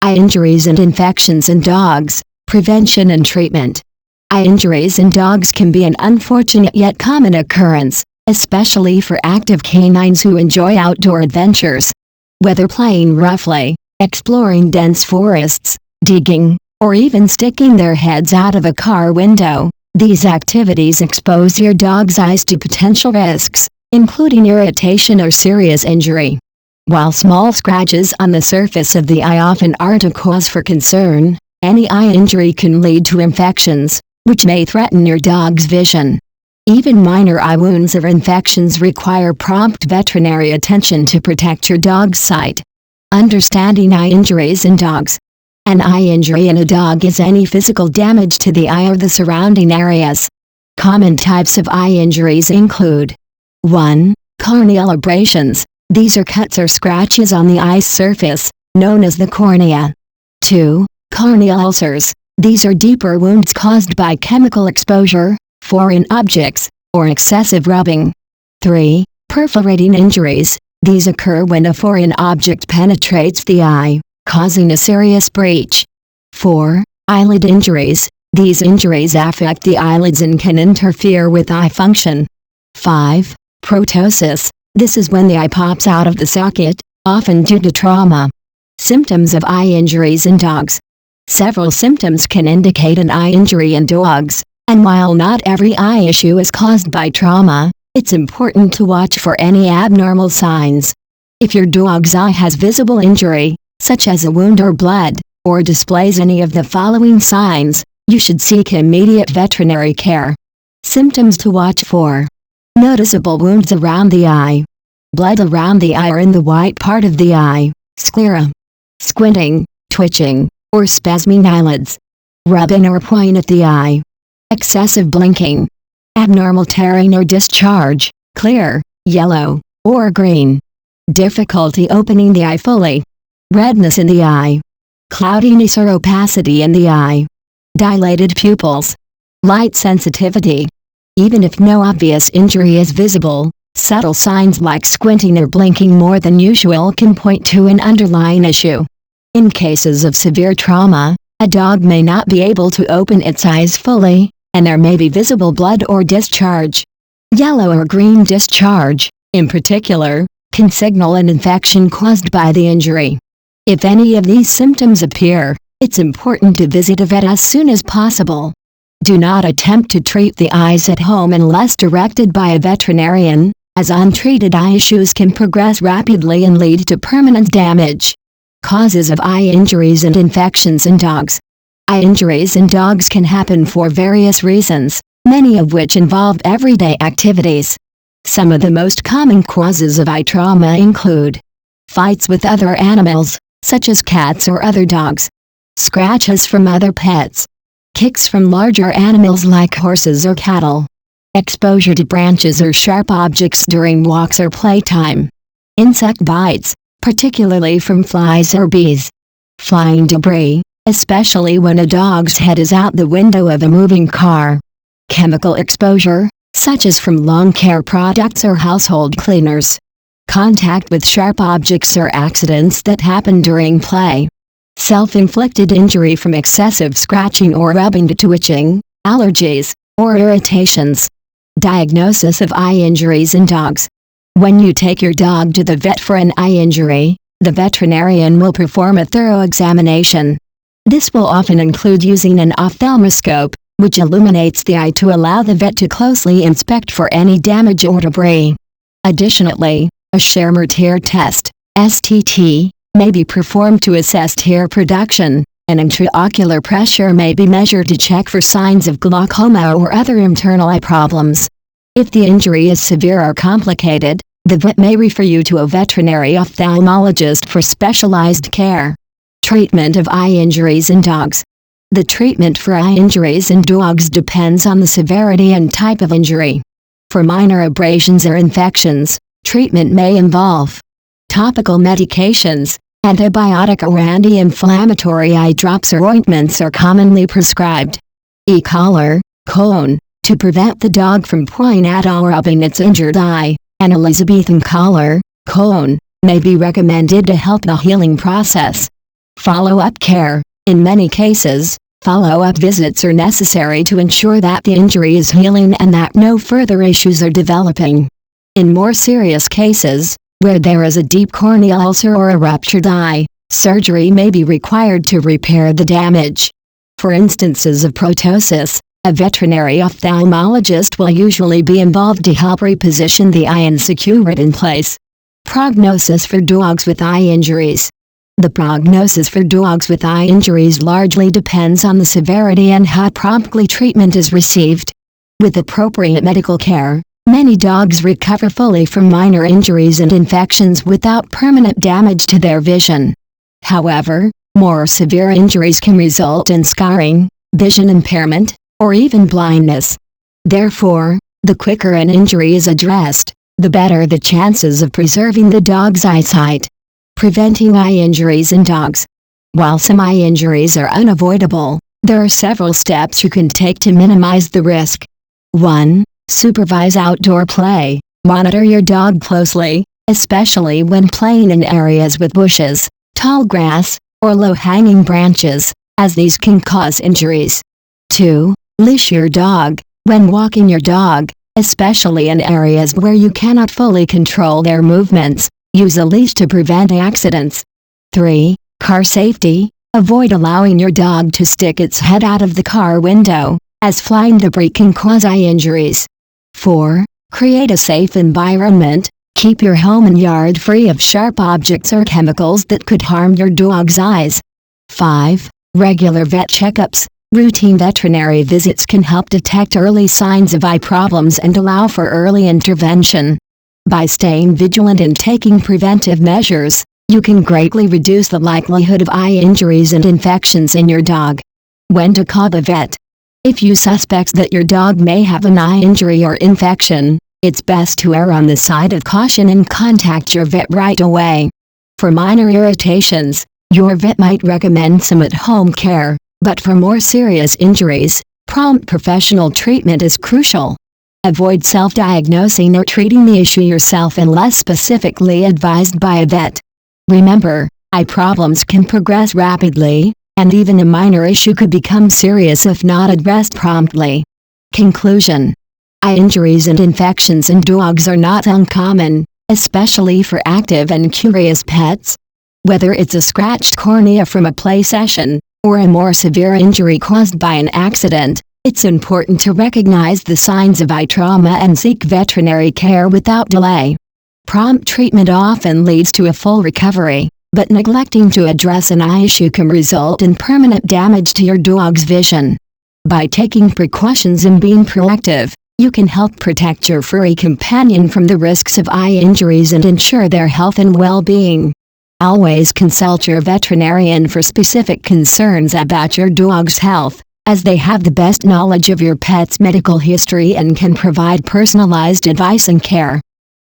Eye injuries and infections in dogs, prevention and treatment. Eye injuries in dogs can be an unfortunate yet common occurrence, especially for active canines who enjoy outdoor adventures. Whether playing roughly, exploring dense forests, digging, or even sticking their heads out of a car window, these activities expose your dog's eyes to potential risks, including irritation or serious injury. While small scratches on the surface of the eye often aren't a cause for concern, any eye injury can lead to infections, which may threaten your dog's vision. Even minor eye wounds or infections require prompt veterinary attention to protect your dog's sight. Understanding eye injuries in dogs. An eye injury in a dog is any physical damage to the eye or the surrounding areas. Common types of eye injuries include 1. Corneal abrasions. These are cuts or scratches on the eye's surface, known as the cornea. 2. Corneal ulcers. These are deeper wounds caused by chemical exposure, foreign objects, or excessive rubbing. 3. Perforating injuries. These occur when a foreign object penetrates the eye, causing a serious breach. 4. Eyelid injuries. These injuries affect the eyelids and can interfere with eye function. 5. Ptosis. This is when the eye pops out of the socket, often due to trauma. Symptoms of eye injuries in dogs. Several symptoms can indicate an eye injury in dogs, and while not every eye issue is caused by trauma, it's important to watch for any abnormal signs. If your dog's eye has visible injury, such as a wound or blood, or displays any of the following signs, you should seek immediate veterinary care. Symptoms to watch for. Noticeable wounds around the eye. Blood around the eye or in the white part of the eye. Sclera. Squinting, twitching, or spasming eyelids. Rubbing or pulling at the eye. Excessive blinking. Abnormal tearing or discharge, clear, yellow, or green. Difficulty opening the eye fully. Redness in the eye. Cloudiness or opacity in the eye. Dilated pupils. Light sensitivity. Even if no obvious injury is visible, subtle signs like squinting or blinking more than usual can point to an underlying issue. In cases of severe trauma, a dog may not be able to open its eyes fully, and there may be visible blood or discharge. Yellow or green discharge, in particular, can signal an infection caused by the injury. If any of these symptoms appear, it's important to visit a vet as soon as possible. Do not attempt to treat the eyes at home unless directed by a veterinarian, as untreated eye issues can progress rapidly and lead to permanent damage. Causes of eye injuries and infections in dogs. Eye injuries in dogs can happen for various reasons, many of which involve everyday activities. Some of the most common causes of eye trauma include fights with other animals, such as cats or other dogs, scratches from other pets, kicks from larger animals like horses or cattle, exposure to branches or sharp objects during walks or playtime, insect bites, particularly from flies or bees, flying debris, especially when a dog's head is out the window of a moving car, chemical exposure, such as from lawn care products or household cleaners, contact with sharp objects or accidents that happen during play, self-inflicted injury from excessive scratching or rubbing to twitching, allergies, or irritations. Diagnosis of eye injuries in dogs. When you take your dog to the vet for an eye injury, the veterinarian will perform a thorough examination. This will often include using an ophthalmoscope, which illuminates the eye to allow the vet to closely inspect for any damage or debris. Additionally, a Schirmer tear test, STT, may be performed to assess tear production, and intraocular pressure may be measured to check for signs of glaucoma or other internal eye problems. If the injury is severe or complicated, the vet may refer you to a veterinary ophthalmologist for specialized care. Treatment of eye injuries in dogs. The treatment for eye injuries in dogs depends on the severity and type of injury. For minor abrasions or infections, treatment may involve topical medications. Antibiotic or anti-inflammatory eye drops or ointments are commonly prescribed. E-collar, cone, to prevent the dog from pulling at or rubbing its injured eye. An Elizabethan collar, cone, may be recommended to help the healing process. Follow-up care. In many cases, follow-up visits are necessary to ensure that the injury is healing and that no further issues are developing. In more serious cases, where there is a deep corneal ulcer or a ruptured eye, surgery may be required to repair the damage. For instances of ptosis, a veterinary ophthalmologist will usually be involved to help reposition the eye and secure it in place. Prognosis for dogs with eye injuries. The prognosis for dogs with eye injuries largely depends on the severity and how promptly treatment is received. With appropriate medical care, many dogs recover fully from minor injuries and infections without permanent damage to their vision. However, more severe injuries can result in scarring, vision impairment, or even blindness. Therefore, the quicker an injury is addressed, the better the chances of preserving the dog's eyesight. Preventing eye injuries in dogs. While some eye injuries are unavoidable, there are several steps you can take to minimize the risk. 1. Supervise outdoor play. Monitor your dog closely, especially when playing in areas with bushes, tall grass, or low-hanging branches, as these can cause injuries. 2. Leash your dog. When walking your dog, especially in areas where you cannot fully control their movements, use a leash to prevent accidents. 3. Car safety. Avoid allowing your dog to stick its head out of the car window, as flying debris can cause eye injuries. 4. Create a safe environment. Keep your home and yard free of sharp objects or chemicals that could harm your dog's eyes. 5. Regular vet checkups. Routine veterinary visits can help detect early signs of eye problems and allow for early intervention. By staying vigilant and taking preventive measures, you can greatly reduce the likelihood of eye injuries and infections in your dog. When to call the vet. If you suspect that your dog may have an eye injury or infection, it's best to err on the side of caution and contact your vet right away. For minor irritations, your vet might recommend some at-home care, but for more serious injuries, prompt professional treatment is crucial. Avoid self-diagnosing or treating the issue yourself unless specifically advised by a vet. Remember, eye problems can progress rapidly, and even a minor issue could become serious if not addressed promptly. Conclusion. Eye injuries and infections in dogs are not uncommon, especially for active and curious pets. Whether it's a scratched cornea from a play session, or a more severe injury caused by an accident, it's important to recognize the signs of eye trauma and seek veterinary care without delay. Prompt treatment often leads to a full recovery, but neglecting to address an eye issue can result in permanent damage to your dog's vision. By taking precautions and being proactive, you can help protect your furry companion from the risks of eye injuries and ensure their health and well-being. Always consult your veterinarian for specific concerns about your dog's health, as they have the best knowledge of your pet's medical history and can provide personalized advice and care.